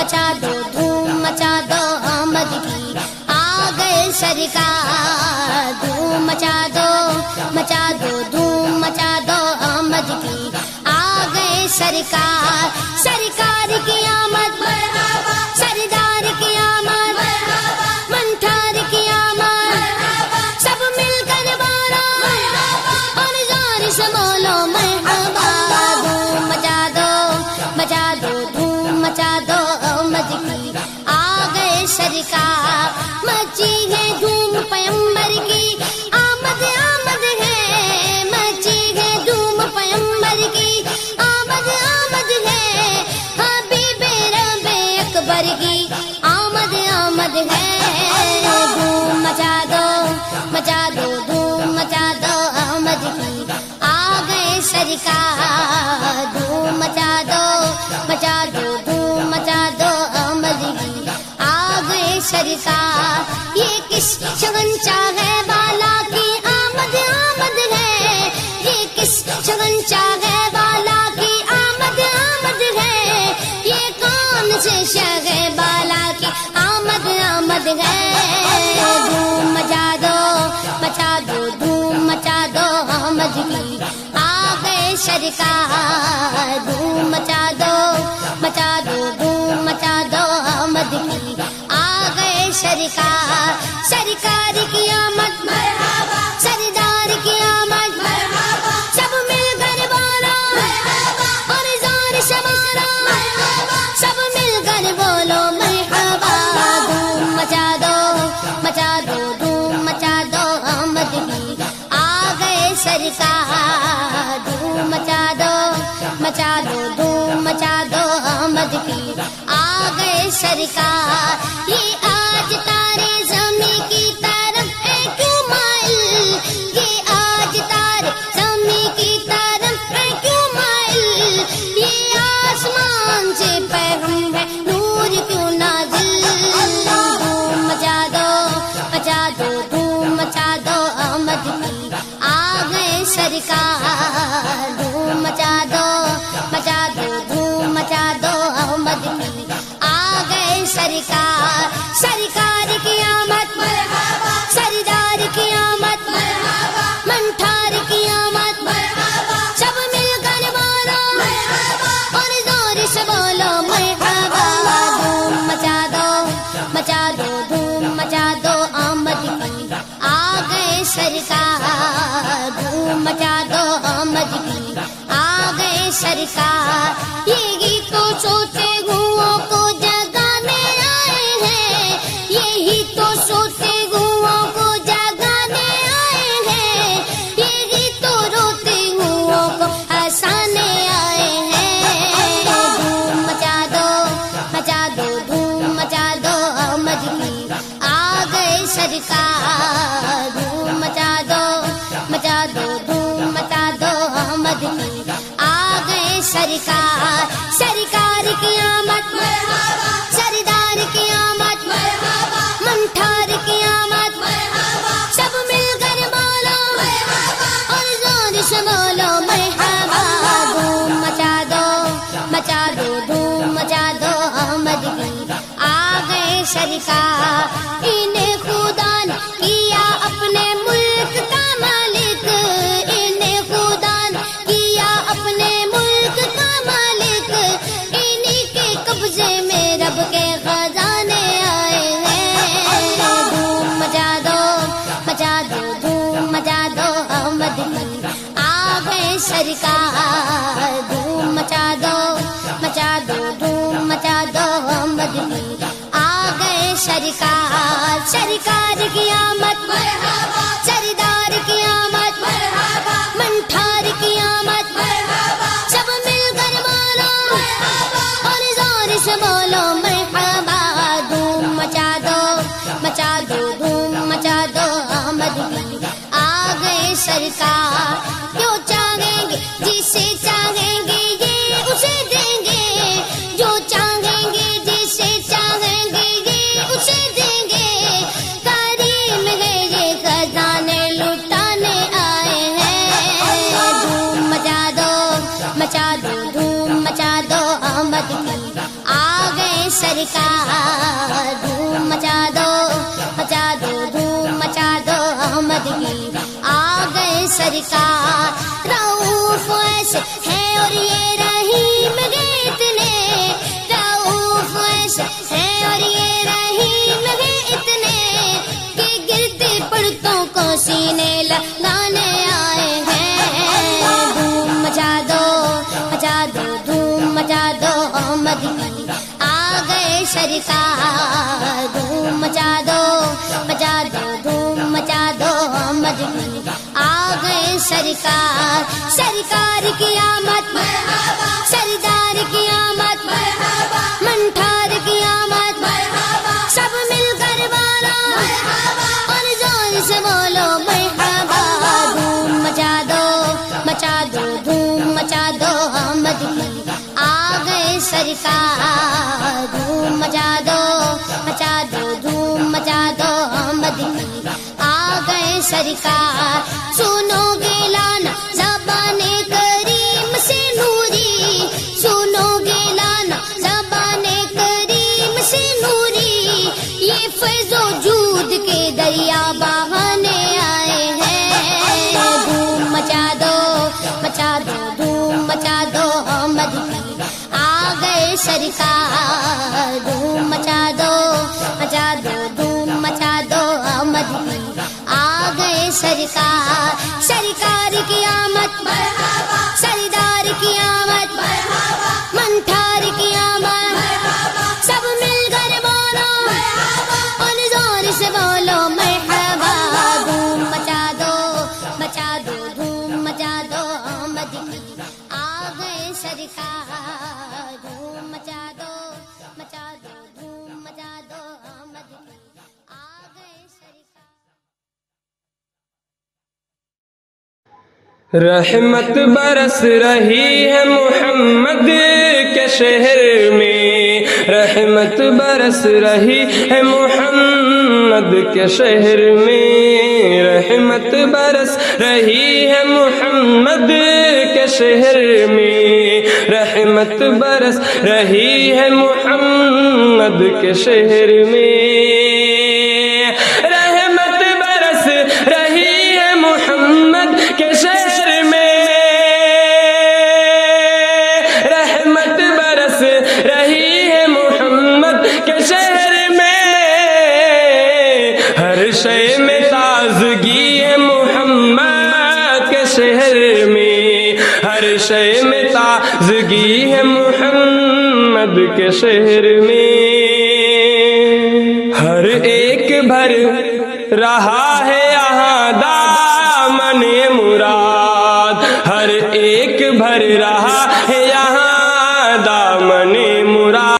مچا دو دھوم مچا دو آمد کی آ گئے سرکار دھوم مچا دو دھوم مچا دو آمد کی آ گئے سرکار سرکار کی آمد مرحبا سردار کی آمد مرحبا منٹھار کی آمد مرحبا سب مل کر بولو مرحبا اور زور سے بولو مرحبا دھوم مچا دو دھوم مچا دو آمد کی آ گئے سرکار مچی ہے دھوم پیمبر کی آمد آمد ہے مچی ہے دھوم پیمبر کی آمد آمد ہے حبیب رب اکبر کی آمد آمد ہے دھوم مچا دو دھوم مچا دو آمد کی آ گئے سرکار دھوم مچا دو دھوم مچا دو آمد کی آ گئے سرکار یہ کس شگنچا ہے بالا کی آمد آمد ہے یہ کس شگنچا ہے بالا کی آمد آمد ہے یہ کون سے شگ بالا کی آمد آمد ہے دھوم مچا دو دھوم مچا دو آمد کی آ گئے سرکار دھوم مچا دو دھوم مچا دو آمد کی آ گئے سرکار سرکار کی آمد مرحبا سردار کی آمد مرحبا سب مل کر بولو مرحبا اور زور سے بولو مرحبا سب مل کر بولو مرحبا دھوم مچا دو دھوم مچا دو آمد کی آ گئے سرکار دھوم مچا دو دھوم مچا دو آمد کی آ گئے سرکار یہ آج تارے زمین کی طرف ہے کیوں مائل یہ آج تارے زمین کی طرف ہے کیوں مائل یہ آسمان سے پیغام ہے نور کیوں نازل دھوم مچا دو دھوم مچا دو آمد کی آ گئے سرکار دھوم مچا دو دھوم مچا دو آمد کی آ گئے سرکار سرکار کی آمد مرحبا سردار کی آمد مرحبا منٹھار کی آمد مرحبا سب مل کر بولو مرحبا اور زور سے بولو مرحبا دھوم مچا دو دھوم مچا دو آمد کی آ گئے سرکار دھوم مچا دو آمد کی آ گئے سرکار یہ گیت تو سوتے گھوؤں کو جگانے آئے ہیں یہی تو سوتے گھوؤں کو جگانے آئے ہیں یہ گیت تو روتے گھوؤں کو ہنسانے آئے ہیں دھوم مچا دو دھوم مچا دو آمد کی آ گئے سرکار دھوم مچا دو دھوم مچا دو آمد کی آ گئے سرکار سرکار کی آمد مرحبا سردار کی آمد مرحبا منٹھار کی آمد مرحبا سب مل کر بولو مرحبا اور زور سے بولو مرحبا دھوم مچا دو دھوم مچا دو آمد کی آ گئے سرکار انہیں خدا نے کیا اپنے ملک کا مالک انہیں خدا نے کیا اپنے ملک کا مالک انہی کے قبضے میں رب کے خزانے آئے ہیں دھوم مچا دو دھوم مچا دو آمد کی آ گئے سرکار دھوم مچا دو دھوم مچا دو آمد کی آ گئے سرکار سرکار کی آمد مرحبا سردار کی آمد مرحبا منٹھار کی آمد مرحبا سب مل کر بولو مرحبا اور زور سے بولو مرحبا دھوم مچا دو دھوم مچا دو آمد کی آ گئے سرکار جو چاہیں گے جسے چاہیں گے یہ اسے دیں گے جو چاہیں گے جسے چاہیں گے یہ اسے دیں گے سرکار دھوم مچا دو دھوم مچا دو احمد کی آ گئے سرکار رؤوف ایسے ہے اور یہ رحیم گے اتنے رؤوف ایسے ہے اور یہ رحیم گے اتنے کہ گرتے پڑتوں کو سینے لگانے آئے ہیں دھوم مچا دو دھوم مچا دو احمد کی آ گئے سرکار دھوم مچا دو دھوم مچا دو احمد کی آ گئے سرکار سرکار کی آمد مرحبا سردار کی آمد مرحبا منٹھار کی آمد مرحبا سب مل کر بالا مرحبا اور زور سے بولو مرحبا دھوم مچا دو دھوم مچا دو احمد کی آ گئے سرکار دھوم مچا دو دھوم مچا دو احمد کی آ گئے سرکار سنو گے لانا زبان کریم سے نوری سنو گے لانا زبان کریم سے نوری یہ فیض و جود کے دریا بہانے آئے ہیں دھوم مچا دو دھوم مچا دو احمد کی آ گئے سرکار دھوم مچا دو دھوم مچا دو احمد کی آ گئے سرکار سرکار کی آمد مرحبا سردار کی آمد مرحبا منٹھار کی آمد مرحبا سب مل کر بولو مرحبا اور زور سے بولو مرحبا دھوم مچا دو دھوم مچا دو احمد کی آ گئے سرکار دھوم مچا دو دھوم مچا دو احمد کی آ گئے سرکار رحمت برس رہی ہے محمد کے شہر میں رحمت برس رہی ہے محمد کے شہر میں رحمت برس رہی ہے محمد کے شہر میں رحمت برس رہی ہے محمد کے شہر میں رحمت برس رہی ہے محمد کے شہر میں رحمت برس رہی ہے محمد کے شہر میں ہر شے میں تازگی ہے محمد کے شہر میں ہر شے میں تازگی ہے محمد کے شہر میں ہر ایک بھر رہا ہے یہاں دامن مراد ہر ایک بھر رہا